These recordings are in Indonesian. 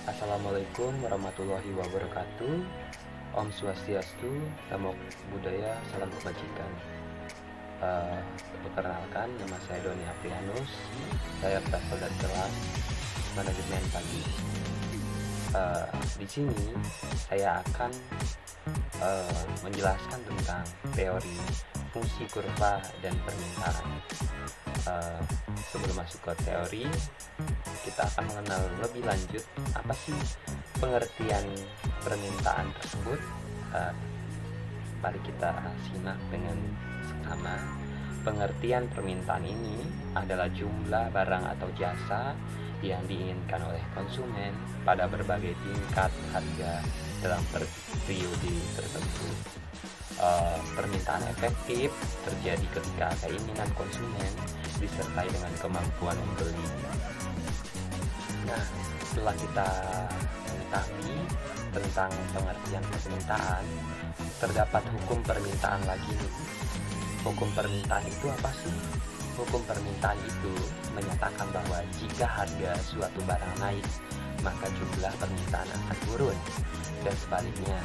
Assalamualaikum warahmatullahi wabarakatuh. Om Swastiastu, Namo Buddhaya, Salam Kebajikan. Perkenalkan, nama saya Doni Aprianus. Saya berasal dari kelas manajemen pagi. Di sini saya akan menjelaskan tentang teori fungsi kurva dan permintaan. Sebelum masuk ke teori, kita akan mengenal lebih lanjut apa sih pengertian permintaan tersebut. Mari kita simak dengan seksama. Pengertian permintaan ini adalah jumlah barang atau jasa yang diinginkan oleh konsumen pada berbagai tingkat harga dalam periode tertentu. Permintaan efektif terjadi ketika keinginan konsumen disertai dengan kemampuan membeli. Nah, setelah kita mengetahui tentang pengertian permintaan, terdapat hukum permintaan lagi nih. Hukum permintaan itu apa sih? Hukum permintaan itu menyatakan bahwa jika harga suatu barang naik, maka jumlah permintaan akan turun. Dan sebaliknya,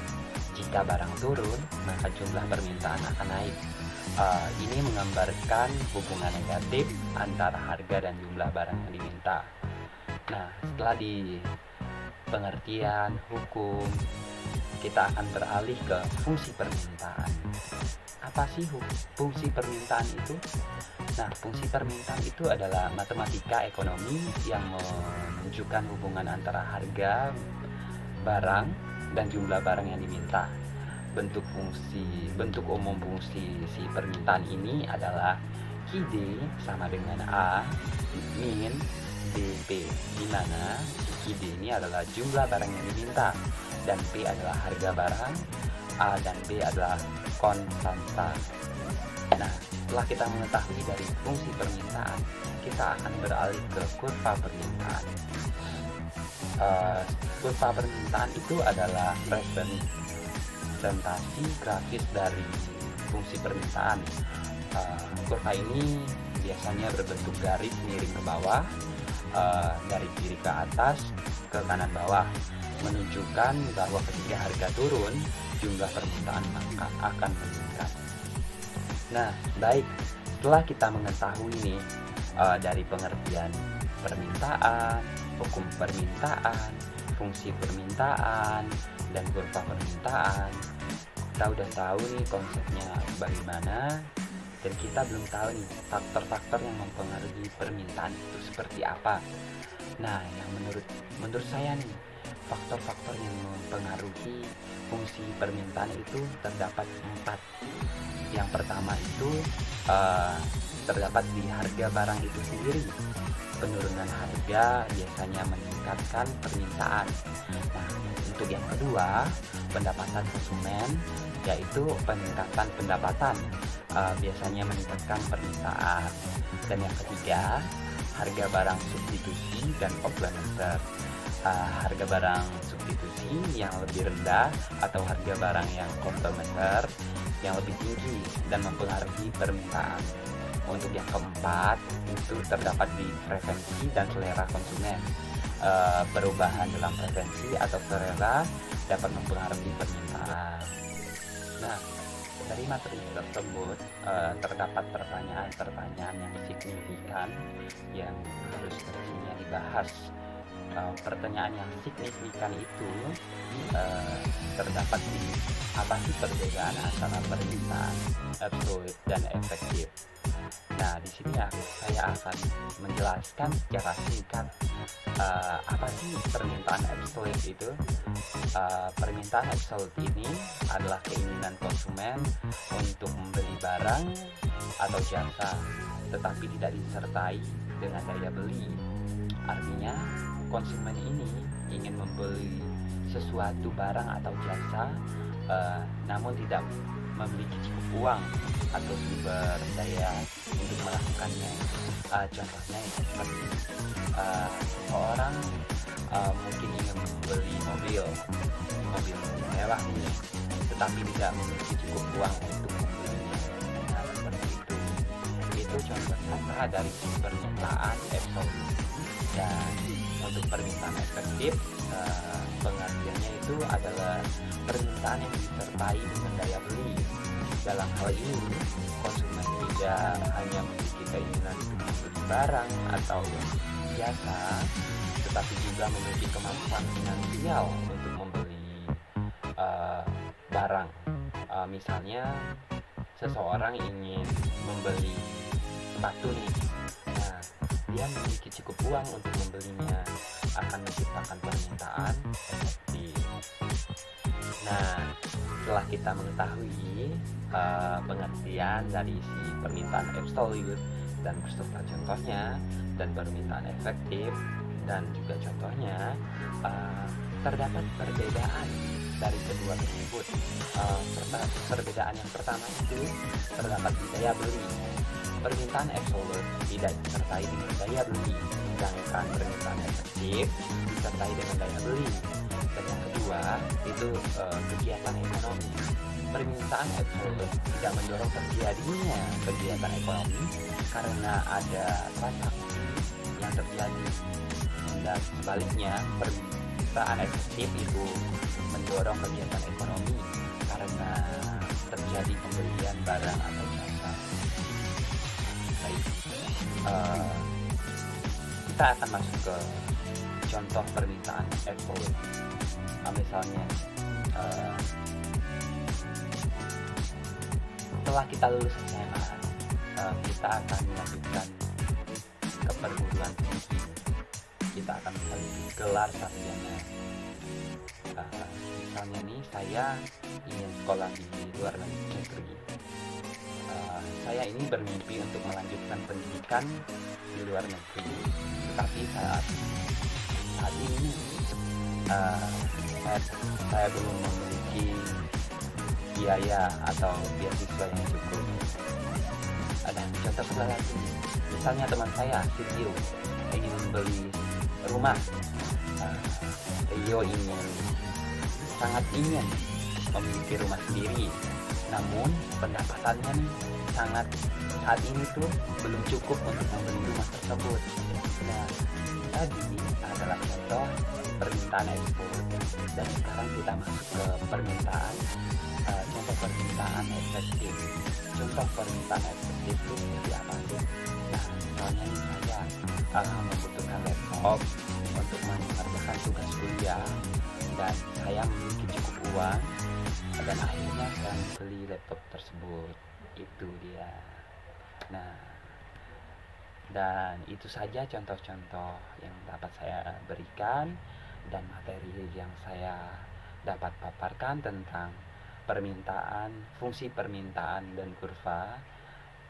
jika barang turun, maka jumlah permintaan akan naik. Ini menggambarkan hubungan negatif antara harga dan jumlah barang yang diminta. Nah, setelah di pengertian hukum, kita akan beralih ke fungsi permintaan. Apa sih fungsi permintaan itu? Nah, fungsi permintaan itu adalah matematika ekonomi yang menunjukkan hubungan antara harga barang dan jumlah barang yang diminta. Bentuk umum fungsi si permintaan ini adalah QD sama dengan A min BP, di mana QD ini adalah jumlah barang yang diminta dan P adalah harga barang, A dan B adalah konstanta. Nah, setelah kita mengetahui dari fungsi permintaan, kita akan beralih ke kurva permintaan. Kurva permintaan itu adalah representasi grafis dari fungsi permintaan. Kurva ini biasanya berbentuk garis miring ke bawah, dari kiri ke atas ke kanan bawah, menunjukkan bahwa ketika harga turun, jumlah permintaan akan meningkat. Nah, baik, setelah kita mengetahui nih dari pengertian permintaan, hukum permintaan, fungsi permintaan, dan kurva permintaan, kita udah tahu nih konsepnya bagaimana, dan kita belum tahu nih faktor-faktor yang mempengaruhi permintaan itu seperti apa. Nah, yang menurut saya nih, faktor-faktor yang mempengaruhi fungsi permintaan itu terdapat 4. Yang pertama itu terdapat di harga barang itu sendiri. Penurunan harga biasanya meningkatkan permintaan. Nah, untuk yang kedua, pendapatan konsumen, yaitu peningkatan pendapatan biasanya meningkatkan permintaan. Dan yang ketiga, harga barang substitusi dan komplementer. Harga barang substitusi yang lebih rendah atau harga barang yang komplementer yang lebih tinggi dan mempengaruhi permintaan. Untuk yang keempat, itu terdapat di preferensi dan selera konsumen. Perubahan dalam preferensi atau selera dapat mempengaruhi permintaan. Nah, dari materi tersebut terdapat pertanyaan-pertanyaan yang signifikan yang harus pastinya dibahas. Pertanyaan yang signifikan itu terdapat di apa sih perbedaan antara permintaan absolut dan efektif. Nah, di sini saya akan menjelaskan secara singkat apa sih permintaan absolut itu. Permintaan absolut ini adalah keinginan konsumen untuk membeli barang atau jasa, tetapi tidak disertai dengan daya beli. Artinya, konsumen ini ingin membeli sesuatu barang atau jasa, namun tidak memiliki cukup uang atau sumber daya untuk melakukannya. Contohnya seperti seorang mungkin ingin membeli mobil mewah ini, tetapi tidak memiliki cukup uang untuk membelinya. Nah, seperti itu contoh nyata dari permintaan absolut. Dan Untuk permintaan efektif, pengertiannya itu adalah permintaan yang disertai dengan daya beli. Dalam hal ini, konsumen tidak hanya memiliki keinginan untuk membeli barang atau jasa, tetapi juga memiliki kemampuan finansial untuk membeli barang. Misalnya, seseorang ingin membeli sepatu nih. Nah, dia memiliki cukup uang untuk membelinya, akan menciptakan permintaan efektif. Nah, setelah kita mengetahui pengertian dari si permintaan absolute dan beserta contohnya, dan permintaan efektif dan juga contohnya, terdapat perbedaan dari kedua tersebut. Perbedaan yang pertama itu terdapat di daya beli. Permintaan absolute tidak disertai dengan daya beli, sedangkan permintaan efektif disertai dengan daya beli. Dan yang kedua itu kegiatan ekonomi. Permintaan absolute tidak mendorong terjadinya kegiatan ekonomi karena ada transaksi yang terjadi. Dan sebaliknya, permintaan efektif itu mendorong kegiatan ekonomi karena terjadi pembelian barang atau jasa. Baik, kita akan masuk ke contoh permintaan absolute. Misalnya, setelah kita lulus SMA, kita akan melanjutkan ke perguruan tinggi. Kita akan memiliki gelar sarjana. Misalnya nih, saya ingin sekolah di luar negeri. Saya ini bermimpi untuk melanjutkan pendidikan di luar negeri, tetapi saat ini saya belum memiliki biaya atau beasiswa yang cukup. Ada contoh kedua lagi, misalnya teman saya Sitio ingin membeli rumah. Rio sangat ingin memiliki rumah sendiri, namun pendapatannya sangat saat ini tuh belum cukup untuk membeli rumah tersebut. Nah, tadi adalah contoh permintaan ekspor, dan sekarang kita masuk ke contoh permintaan efektif. Contoh permintaan efektif itu seperti apa sih? Nah, misalnya nih, saya membutuhkan laptop untuk mengerjakan tugas kuliah, dan saya memiliki cukup uang, dan akhirnya saya membeli laptop tersebut. Itu dia. Nah, dan itu saja contoh-contoh yang dapat saya berikan dan materi yang saya dapat paparkan tentang fungsi permintaan dan kurva,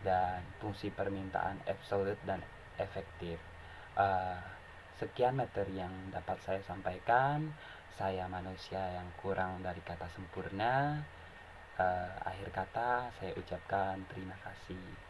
dan fungsi permintaan absolute dan efektif. Sekian materi yang dapat saya sampaikan. Saya manusia yang kurang dari kata sempurna. Akhir kata saya ucapkan terima kasih.